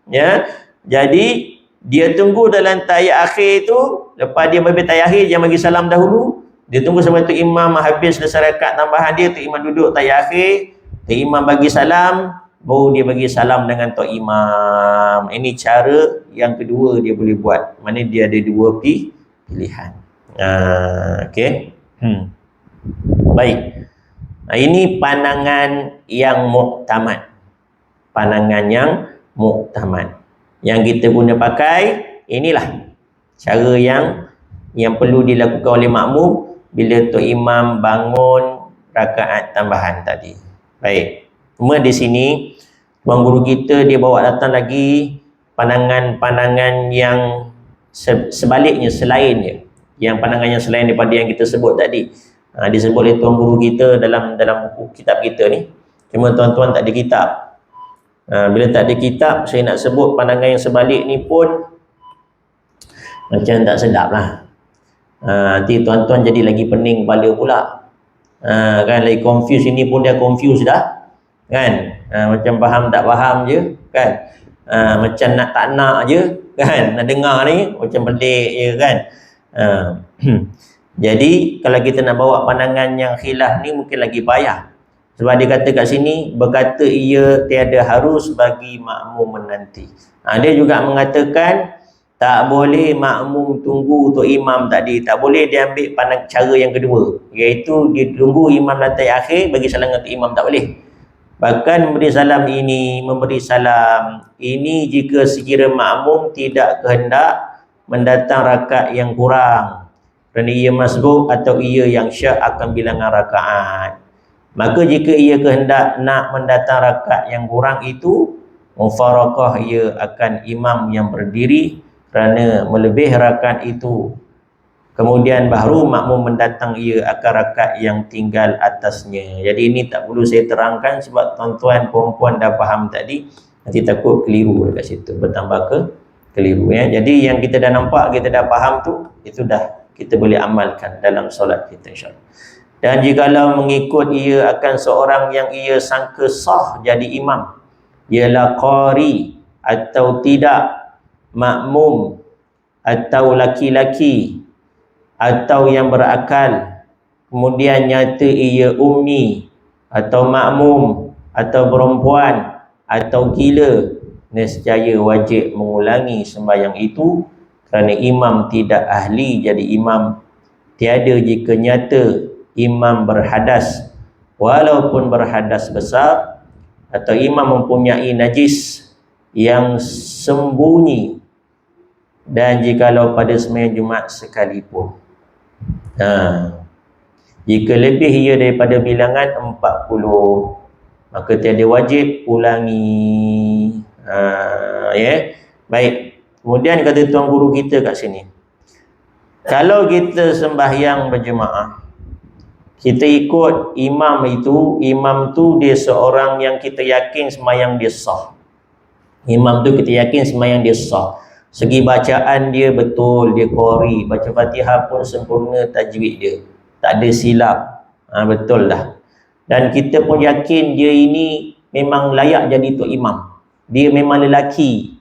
Ya. Jadi dia tunggu dalam tahiyat akhir tu, lepas dia bagi tahiyat akhir, jangan bagi salam dahulu. Dia tunggu sampai tu imam habis selesai rakaat tambahan dia, tu imam duduk tahiyat akhir, tu imam bagi salam, baru dia bagi salam dengan tok imam. Ini cara yang kedua dia boleh buat. Mana dia ada dua pilihan. Okey. Baik. Ini pandangan yang muktamad. Pandangan yang muktamad. Yang kita guna pakai, inilah cara yang perlu dilakukan oleh makmum bila tok imam bangun rakaat tambahan tadi. Baik. Cuma di sini tuan guru kita dia bawa datang lagi pandangan-pandangan yang sebaliknya, selainnya. Yang pandangan yang selain daripada yang kita sebut tadi. Disebut oleh tuan guru kita dalam buku kitab kita ni. Cuma tuan-tuan tak ada kitab. Bila tak ada kitab, saya nak sebut pandangan yang sebalik ni pun macam tak sedap lah. Nanti tuan-tuan jadi lagi pening kepala pula. Kan lagi confuse, ini pun dia confuse dah. Kan? Macam faham tak faham je. Kan? Macam nak tak nak je. Kan? Nak dengar ni macam pelik je kan. Jadi kalau kita nak bawa pandangan yang khilaf ni mungkin lagi payah. Sebab dia kata kat sini, berkata ia tiada harus bagi makmum menanti. Dia juga mengatakan tak boleh makmum tunggu untuk imam tadi. Tak boleh dia ambil cara yang kedua, iaitu dia tunggu imam lantai akhir bagi salam untuk imam. Tak boleh. Bahkan memberi salam ini jika sekira makmum tidak kehendak mendatang rakaat yang kurang, kerana ia masbuk atau ia yang syak akan bilangan rakaat. Maka jika ia kehendak nak mendatang rakaat yang kurang itu, mufarakah ia akan imam yang berdiri kerana melebih rakaat itu. Kemudian baru makmum mendatang ia akan rakaat yang tinggal atasnya. Jadi ini tak perlu saya terangkan sebab tuan-tuan perempuan dah faham tadi. Nanti takut keliru dekat situ, bertambah keliru ya. Jadi yang kita dah nampak, kita dah faham tu, itu dah kita boleh amalkan dalam solat kita insya-Allah. Dan jikalau mengikut ia akan seorang yang ia sangka sah jadi imam, ialah qari atau tidak, makmum atau laki-laki atau yang berakal, kemudian nyata ia ummi atau makmum atau perempuan atau gila, nescaya wajib mengulangi sembahyang itu kerana imam tidak ahli jadi imam. Tiada jika nyata imam berhadas, walaupun berhadas besar, atau imam mempunyai najis yang sembunyi, dan jikalau pada sembahyang Jumaat sekalipun. Jika lebih ia daripada bilangan 40, maka tiada wajib ulangi. Baik. Kemudian kata tuan guru kita kat sini, kalau kita sembahyang berjemaah, kita ikut imam itu, imam tu dia seorang yang kita yakin sembahyang dia sah. Imam tu kita yakin sembahyang dia sah. Segi bacaan dia betul, dia qari, baca Fatihah pun sempurna tajwid dia, tak ada silap. Betul lah. Dan kita pun yakin dia ini memang layak jadi tok imam. Dia memang lelaki,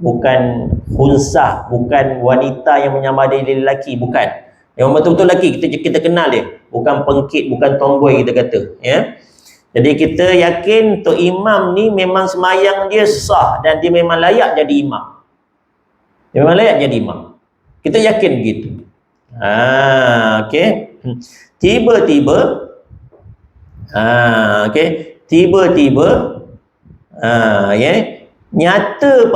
bukan khunsah, bukan wanita yang menyamar dia lelaki, bukan. Yang betul-betul lelaki, kita kenal dia, bukan pengkit, bukan tomboy kita kata, ya. Jadi kita yakin tok imam ni memang sembahyang dia sah dan dia memang layak jadi imam. Dia memang layak jadi imam. Kita yakin begitu. Okey. Tiba-tiba nyata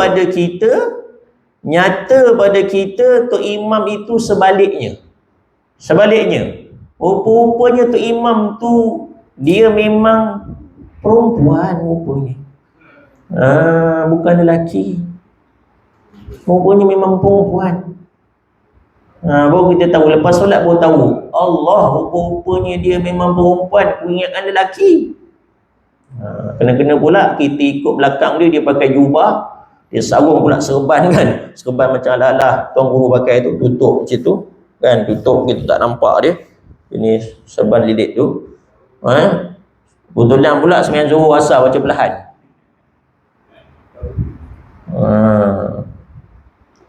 pada kita tok imam itu sebaliknya. Rupanya tok imam tu dia memang perempuan rupanya. Bukan lelaki. Rupanya memang perempuan. Baru kita tahu, lepas solat baru tahu, Allah, rupanya dia memang perempuan, ingatkan lelaki. Kena-kena pula kita ikut belakang dia pakai jubah, dia sarung pula serban kan. Serban macam ala-ala tuan guru pakai tu, tutup macam tu kan, tutup kita tak nampak dia. Ini serban lilit tu. Kebetulan pula sembahyang Zuhur Asar baca perlahan.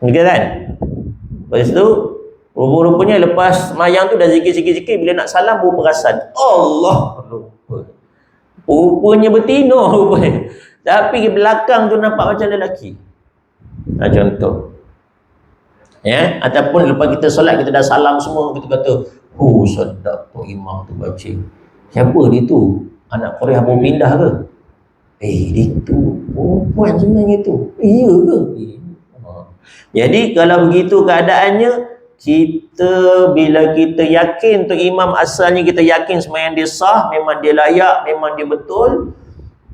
Betul kan? Lepas tu rupanya lepas sembahyang tu dah zikir-zikir, bila nak salam baru perasan, Allah, rupanya betina rupanya. Tapi belakang tu nampak macam lelaki. Contoh. Ya, ataupun lepas kita solat kita dah salam semua, kita kata, sedap tu imam tu baca. Siapa dia tu? Anak Korea baru pindah ke? Dia tu perempuan sebenarnya tu. Iya ke? Jadi kalau begitu keadaannya, bila kita yakin tu imam asalnya, kita yakin sembahyang dia sah, memang dia layak, memang dia betul,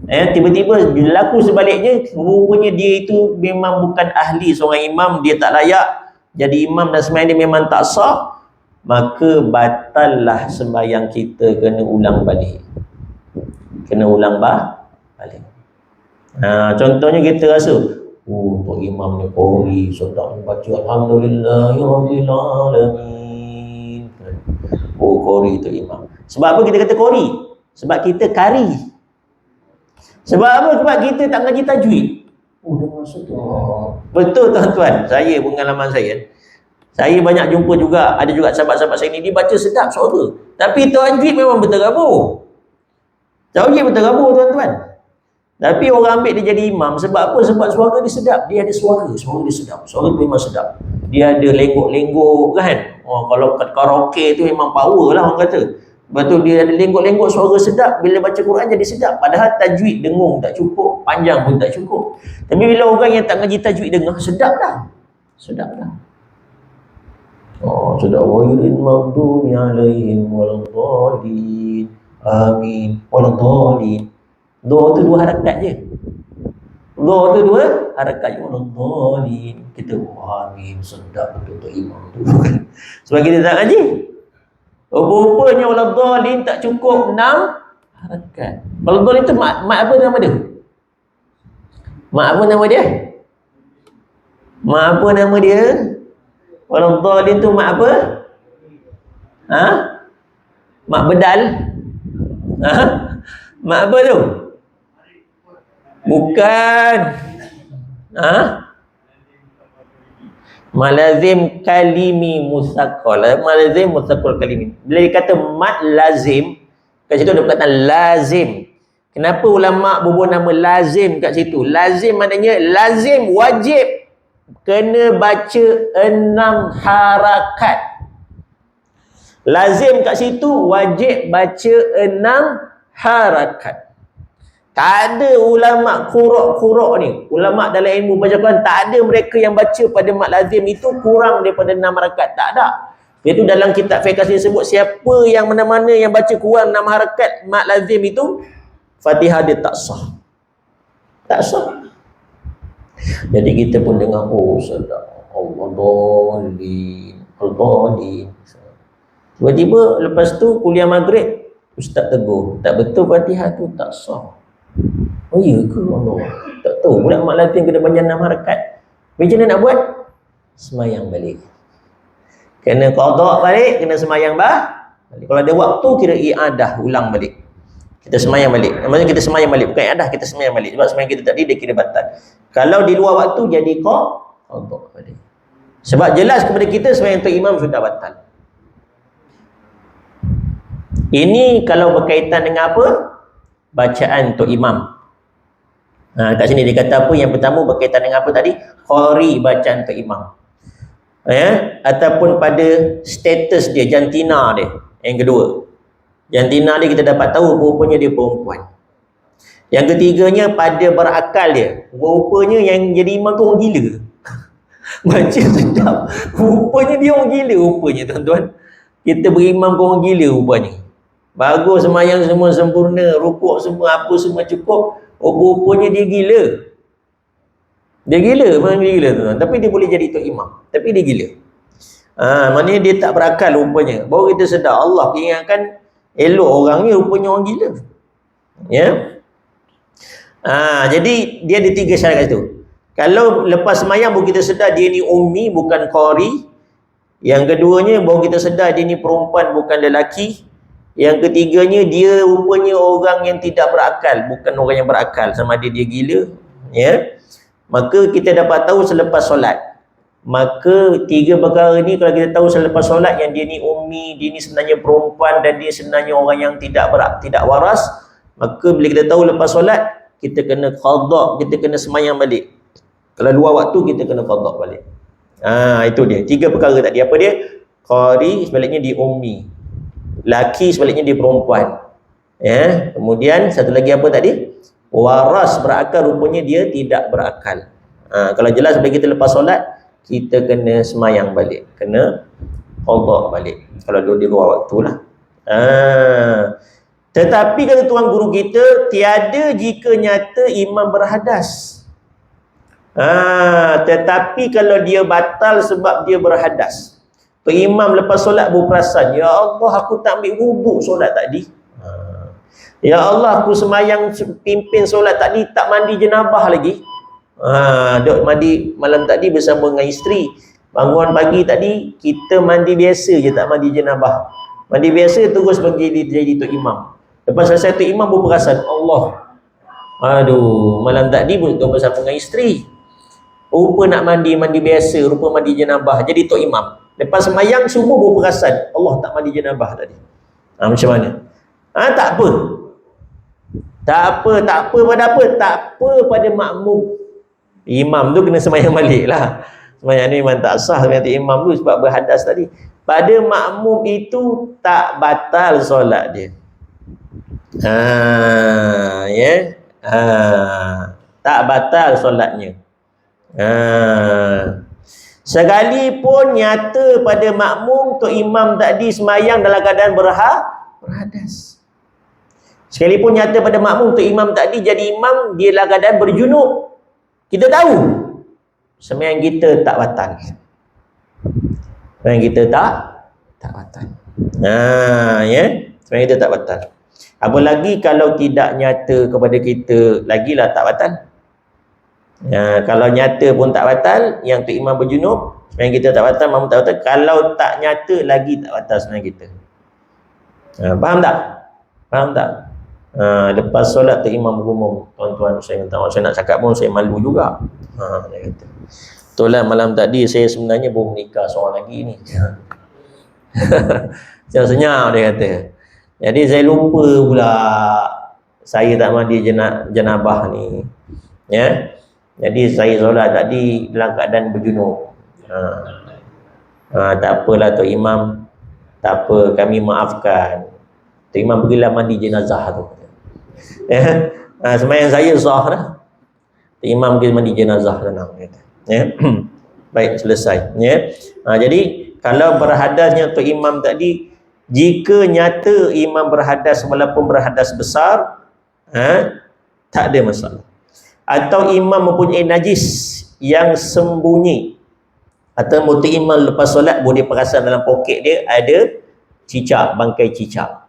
tiba-tiba berlaku sebaliknya, rupanya dia itu memang bukan ahli seorang imam, dia tak layak jadi imam dan sembahyang dia memang tak sah, maka batallah sembahyang kita, kena ulang balik. Contohnya kita rasa, tok imam ni qari, sedap baca alhamdulillahirabbil alamin. Qari tok imam. Sebab apa kita kata qari? Sebab kita kari. Sebab apa? Sebab kita tak ngaji tajwid. Dah masuk tu. Betul tuan-tuan, saya pengalaman saya banyak jumpa juga, ada juga sahabat-sahabat saya ni, dia baca sedap suara, tapi tajwid memang berterabur. Tajwid berterabur tuan-tuan. Tapi orang ambil dia jadi imam sebab apa? Sebab suara dia sedap. Dia ada suara dia sedap. Suara tu memang sedap. Dia ada lenggok-lenggok kan. Kalau kat karaoke tu memang power lah orang kata. Lepas tu dia ada lenggok-lenggok suara sedap. Bila baca Quran jadi sedap. Padahal tajwid dengung tak cukup, panjang pun tak cukup. Tapi bila orang yang tak ngaji tajwid dengar, sedap dah. Sedap dah. Oh, sedap. Ghairil maghdubi alaihim waladdallin. Amin. Waladdallin. Do tu 2 harakat je. Do tu 2 harakat je. Waladdallin. Kita amin, sedap betul tu imam tu. Sebab kita tak ngaji. Rupanya waladdallin tak cukup 6 harakat. Waladdallin tu mak apa nama dia? Mak apa nama dia? Mak apa nama dia? Waladdallin tu mak apa? Ha? Mak bedal? Ha? Mak apa tu? Bukan. Ha? Malazim kalimi musaqqal. Malazim musaqqal kalimi. Bila dikata mad lazim, kat situ ada perkataan lazim. Kenapa ulama bubuh nama lazim kat situ? Lazim maknanya lazim wajib kena baca 6 harakat. Lazim kat situ wajib baca 6 harakat. Tak ada ulama qura' ni. Ulama dalam ilmu baca Quran, tak ada mereka yang baca pada mat lazim itu kurang daripada 6 harakat. Tak ada. Iaitu dalam kitab fiqh disebut siapa yang mana-mana yang baca kurang 6 harakat mat lazim itu, Fatihah dia tak sah. Tak sah. Jadi kita pun dengar, oh sedap. Al-Dhalin. Al-Dhalin. Tiba-tiba lepas tu kuliah maghrib, Ustaz tegur, tak betul Fatihah tu tak sah. Oh iya ke Allah? Tak tahu. Budak mak lazim kena banyak 6 harakat. Macam mana nak buat? Semayang balik. Kena qada balik, kena semayang balik. Kalau ada waktu, kira i'adah, ulang balik. Kita semayang balik. Maksudnya kita semayang balik, bukan i'adah, kita semayang balik. Sebab semayang kita tadi dia kira batal. Kalau di luar waktu, jadi qada balik. Sebab jelas kepada kita semayang untuk imam sudah batal. Ini kalau berkaitan dengan apa? Bacaan untuk imam. Kat sini dia kata apa? Yang pertama berkaitan dengan apa tadi? Qari bacaan untuk imam. Ataupun pada status dia, jantina dia. Yang kedua, jantina dia kita dapat tahu rupanya dia perempuan. Yang ketiganya pada berakal dia. Rupanya yang jadi imam tu orang gila. Baca sedap. Rupanya dia orang gila rupanya tuan-tuan. Kita berimam ke orang gila rupanya. Bagus semayang semua sempurna, rukuk semua, apa semua cukup. Rupanya dia gila. Dia gila, memang dia gila tuan-tuan. Tapi dia boleh jadi tok imam. Tapi dia gila. Maknanya dia tak berakal rupanya. Baru kita sedar, Allah ingatkan elok orang ni rupanya orang gila. Ya. Jadi dia ada 3 syarat kat situ. Kalau lepas semayang baru kita sedar dia ni ummi bukan qari. Yang keduanya baru kita sedar dia ni perempuan bukan lelaki. Yang ketiganya dia rupanya orang yang tidak berakal, bukan orang yang berakal, sama ada dia gila, ya. Maka kita dapat tahu selepas solat. Maka 3 perkara ni kalau kita tahu selepas solat yang dia ni ummi, dia ni sebenarnya perempuan dan dia sebenarnya orang yang tidak waras, maka bila kita tahu lepas solat, kita kena qada, kita kena semayang balik. Kalau luar waktu kita kena qada balik. Itu dia. 3 perkara tadi. Apa dia? Qari sebaliknya dia ummi. Laki sebaliknya dia perempuan. Ya, kemudian satu lagi apa tadi? Waras berakal, rupanya dia tidak berakal. Kalau jelas bila kita lepas solat, kita kena semayang balik, kena qada balik. Kalau di luar waktulah. Tetapi kata tuan guru kita, tiada jika nyata imam berhadas. Tetapi kalau dia batal sebab dia berhadas. Imam lepas solat berperasan, ya Allah aku tak ambil wuduk solat tadi. Ya Allah aku semayang pimpin solat tadi tak mandi jenabah lagi. Duk mandi malam tadi bersama dengan isteri. Bangun pagi tadi kita mandi biasa je, tak mandi jenabah. Mandi biasa terus pergi jadi tok imam. Lepas selesai tok imam berperasan, Allah, aduh malam tadi duduk bersama dengan isteri. Rupa nak mandi biasa, rupa mandi jenabah, jadi tok imam. Lepas semayang semua berperasan, Allah tak mandi jenabah tadi. Macam mana? Tak apa. Tak apa pada apa? Tak apa pada makmum. Imam tu kena semayang balik lah. Semayang ni memang tak sah semayang imam tu sebab berhadas tadi. pada makmum itu tak batal solat dia. Tak batal solatnya. Sekalipun nyata pada makmum tu imam tadi semayang dalam keadaan berhadas. Sekalipun nyata pada makmum tu imam tadi jadi imam dia dalam keadaan berjunub. Kita tahu semayang kita tak batal. Semayang kita tak batal. Semayang kita tak batal. Apalagi kalau tidak nyata kepada kita, lagilah tak batal. Kalau nyata pun tak batal, yang tu imam berjunub, semayang kita tak batal, makmum tak batal. Kalau tak nyata lagi tak batal semayang kita. Faham tak? Faham tak? Lepas solat tu imam berumum, tuan-tuan saya minta maaf, saya nak cakap pun saya malu juga. Dia kata, itulah malam tadi saya sebenarnya baru menikah seorang lagi ni. Senyap dia kata. Jadi saya lupa pula saya tak mandi jenabah ni. Jadi saya solat tadi dalam keadaan berjunub. Tak apalah Tok Imam, tak apa, kami maafkan. Tok Imam pergilah mandi jenazah tu. Semayang saya sah dah. Tok Imam pergi mandi jenazah tenang. Baik, selesai. Jadi kalau berhadasnya Tok Imam tadi, jika nyata imam berhadas walaupun berhadas besar, tak ada masalah. Atau imam mempunyai najis yang sembunyi, atau Tok Imam lepas solat boleh perasan dalam poket dia ada cicak, bangkai cicak.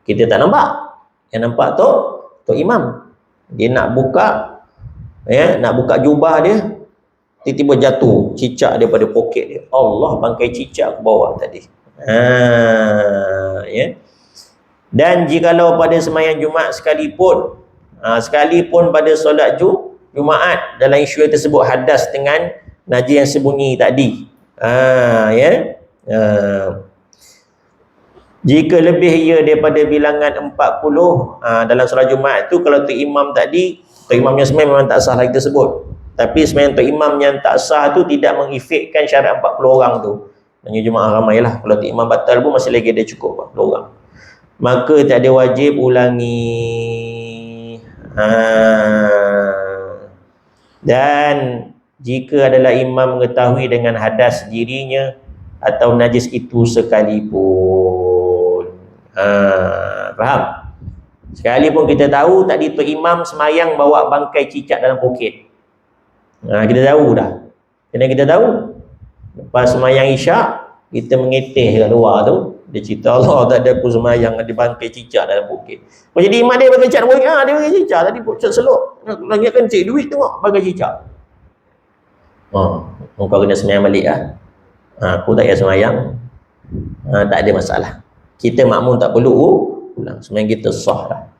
Kita tak nampak. Yang nampak Tok Imam. Dia nak buka jubah dia, tiba-tiba jatuh cicak daripada poket dia. Allah, bangkai cicak ke bawah tadi. Dan jikalau pada sembahyang Jumaat sekalipun, pada solat Jumaat dalam isu tersebut hadas dengan najis yang sembunyi tadi, jika lebih ia daripada bilangan 40 dalam solat Jumaat tu, kalau Tok Imam tadi, Tok Imamnya sembahyang memang tak sah lagi tersebut, tapi sembahyang Tok Imam yang tak sah tu tidak mengefekkan syarat 40 orang tu. Hanya Jumaat ramai lah. Kalau Tok Imam batal pun masih lagi ada cukup 40 orang. Maka tak ada wajib ulangi. Dan jika adalah imam mengetahui dengan hadas dirinya atau najis itu sekalipun. Faham? Sekalipun kita tahu tadi Tok Imam semayang bawa bangkai cicak dalam poket. Kita tahu dah. Kena kita tahu. Lepas semayang Isyak, kita mengeteh kat luar tu, dia cerita, Allah tak ada aku semayang ada bangkai cicak dalam poket. Jadi imam dia bangkai cicak, dia bangkai cicak tadi pocet selok. Lagi akan cik duit tengok bangkai cicak. Kau kena semayang balik lah. Aku tak payah semayang. Tak ada masalah. Kita makmum tak perlu ulang. Semayang kita sah lah.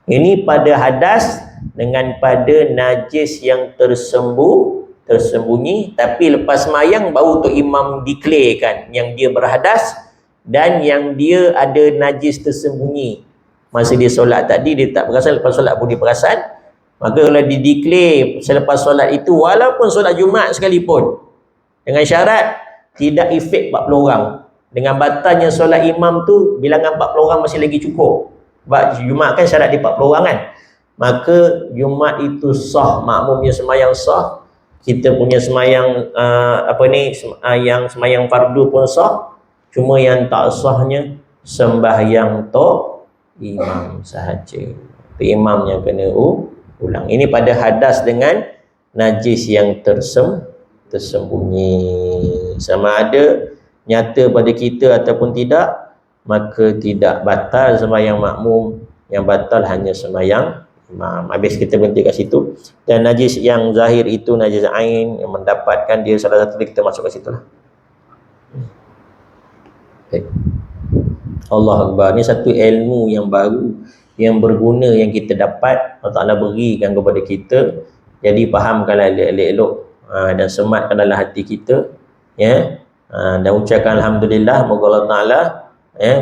Ini pada hadas dengan pada najis yang tersembunyi, tapi lepas semayang baru Tok Imam declarekan yang dia berhadas dan yang dia ada najis tersembunyi. Masa dia solat tadi dia tak perasan, lepas solat pun dia perasan. Maka kalau dia declare selepas solat itu, walaupun solat Jumaat sekalipun, dengan syarat tidak efek 40 orang. Dengan batalnya solat imam tu, bilangan 40 orang masih lagi cukup. Sebab Jumaat kan syarat dia 40 orang kan. Maka Jumaat itu sah, makmumnya semayang sah. Kita punya semayang yang semayang fardu pun sah. Cuma yang tak sahnya sembahyang Tok Imam sahaja. Tok Imam yang kena ulang. Ini pada hadas dengan najis yang tersembunyi. Sama ada nyata pada kita ataupun tidak, maka tidak batal sembahyang makmum. Yang batal hanya sembahyang imam. Habis kita berhenti kat situ. Dan najis yang zahir itu najis ain, yang mendapatkan dia salah satu, kita masuk kat situ lah. Allah Akbar. Ini satu ilmu yang baru, yang berguna, yang kita dapat. Allah Ta'ala berikan kepada kita. Jadi fahamkanlah elok-elok, dan sematkan dalam hati kita, dan ucapkan Alhamdulillah. Moga Allah Ta'ala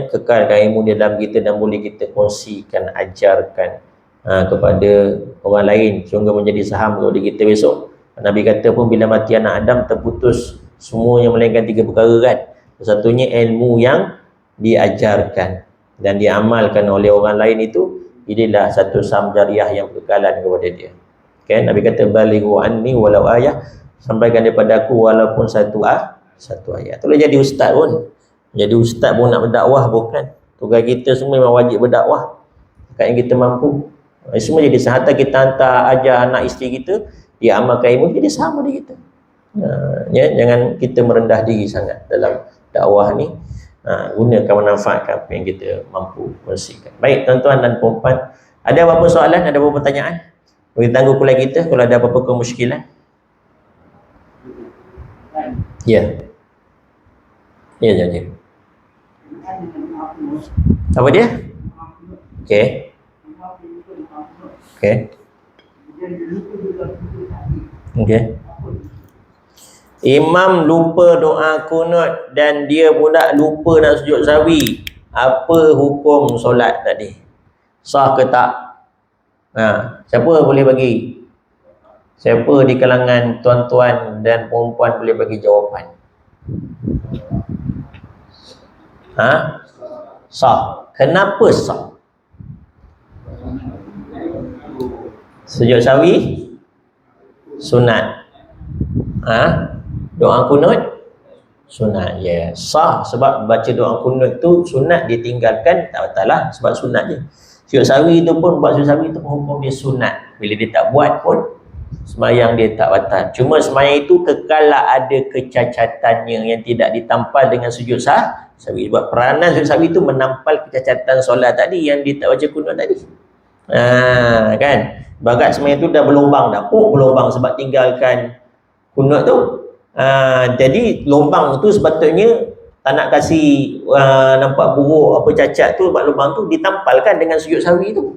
kekalkan ilmu di dalam kita dan boleh kita kongsikan, ajarkan kepada orang lain sehingga menjadi saham kepada kita besok. Nabi kata pun bila mati anak Adam terputus semuanya melainkan 3 perkara kan. Satunya ilmu yang diajarkan dan diamalkan oleh orang lain itu, inilah satu sam jariah yang berkekalan kepada dia. Kan Nabi kata balighu anni walau ayah, sampaikan daripada aku walaupun satu ayat. Kalau jadi ustaz pun, jadi ustaz pun nak berdakwah bukan. Tugas kita semua memang wajib berdakwah. Kat yang kita mampu. Semua jadi sehata kita hantar ajar anak isteri kita, dia amalkan ilmu, jadi sama dia kita. Ya, jangan kita merendah diri sangat dalam dakwah ni. Gunakan manfaatkan apa yang kita mampu kongsikan. Baik tuan-tuan dan puan-puan, ada apa-apa soalan, ada apa-apa pertanyaan? Bagi tangguh kuliah kita kalau ada apa-apa kemusykilan. Ya. Ya, janji. Apa dia? Okey. Okey. Okey. Imam lupa doa kunut dan dia pula lupa nak sujud sahwi. Apa hukum solat tadi? Sah ke tak? Siapa boleh bagi? Siapa di kalangan tuan-tuan dan perempuan boleh bagi jawapan? Sah. Kenapa sah? Sujud sahwi sunat. Doa kunut sunat. Ya, sah sebab baca doa kunut tu sunat, ditinggalkan tak batal lah sebab sunat je. Sujud sahwi tu pun, buat sujud sahwi tu pun hukum dia sunat. Bila dia tak buat pun sembahyang dia tak batal. Cuma sembahyang itu kekallah ada kecacatannya yang tidak ditampal dengan sujud sahwi. Sebab peranan sujud sahwi itu menampal kecacatan solat tadi yang dia tak baca kunut tadi. Kan? Bagat sembahyang tu dah berlubang dah. Berlubang sebab tinggalkan kunut tu. Jadi lubang tu sepatutnya tak nak kasih nampak buruk apa cacat tu, sebab lubang tu ditampalkan dengan sujud sahwi tu.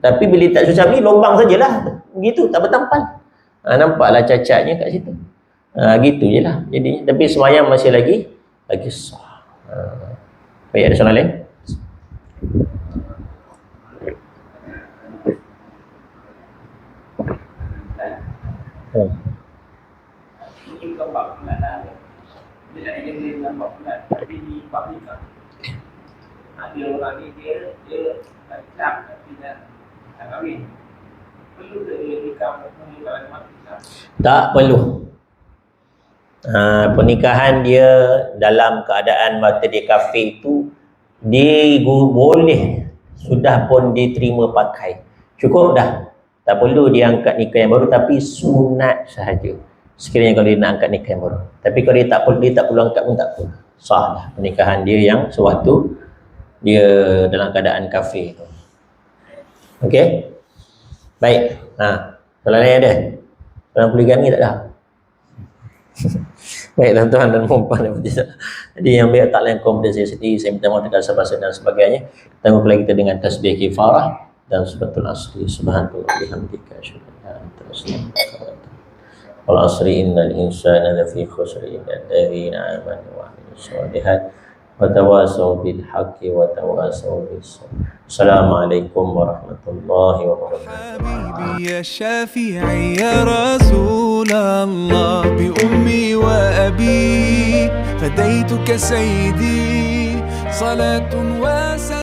Tapi bila tak sujud sahwi, lubang sajalah. Begitu, tak bertampal. Nampaklah cacatnya kat situ. Gitu je lah. Jadi, tapi sembahyang masih lagi sah. Baik, ada soalan lain? Mungkin kau buat pengenalan dia nak ingin nampak penat, tapi di pabrikan ada orang ni dia tak tapi tak kahwin, perlu tak dia nikah menggunakan pabrikan? Tak perlu. Pernikahan dia dalam keadaan mata dia kafir itu, dia boleh sudah pun diterima pakai, cukup dah. Tak perlu dia angkat nikah yang baru, tapi sunat sahaja sekiranya kalau dia nak angkat nikah yang baru. Tapi kalau dia tak perlu angkat pun tak apa, sah lah pernikahan dia yang sewaktu dia dalam keadaan kafir tu. Okey, baik. Soalan lain ada? Soalan poligami tak ada? Baik tuan-tuan dan puan-puan, jadi yang biar tak lain kompetensi saya sendiri, saya minta maaf atas bahasa dan sebagainya. Tangguh pula kita dengan tasbih kifarah dan suratul asri. Subhanallah bihamdika asyhadu an la ilaha illa anta astaghfiruka. Wal asri innal insana lafi khusr illa alladhina amanu wa amilus solihat wa tawasaw bil haqqi wa tawasaw bis sabr. Assalamualaikum warahmatullahi wabarakatuh. حبيبي يا شافعي يا رسول الله بأمي وأبي فديتك سيدي صلاة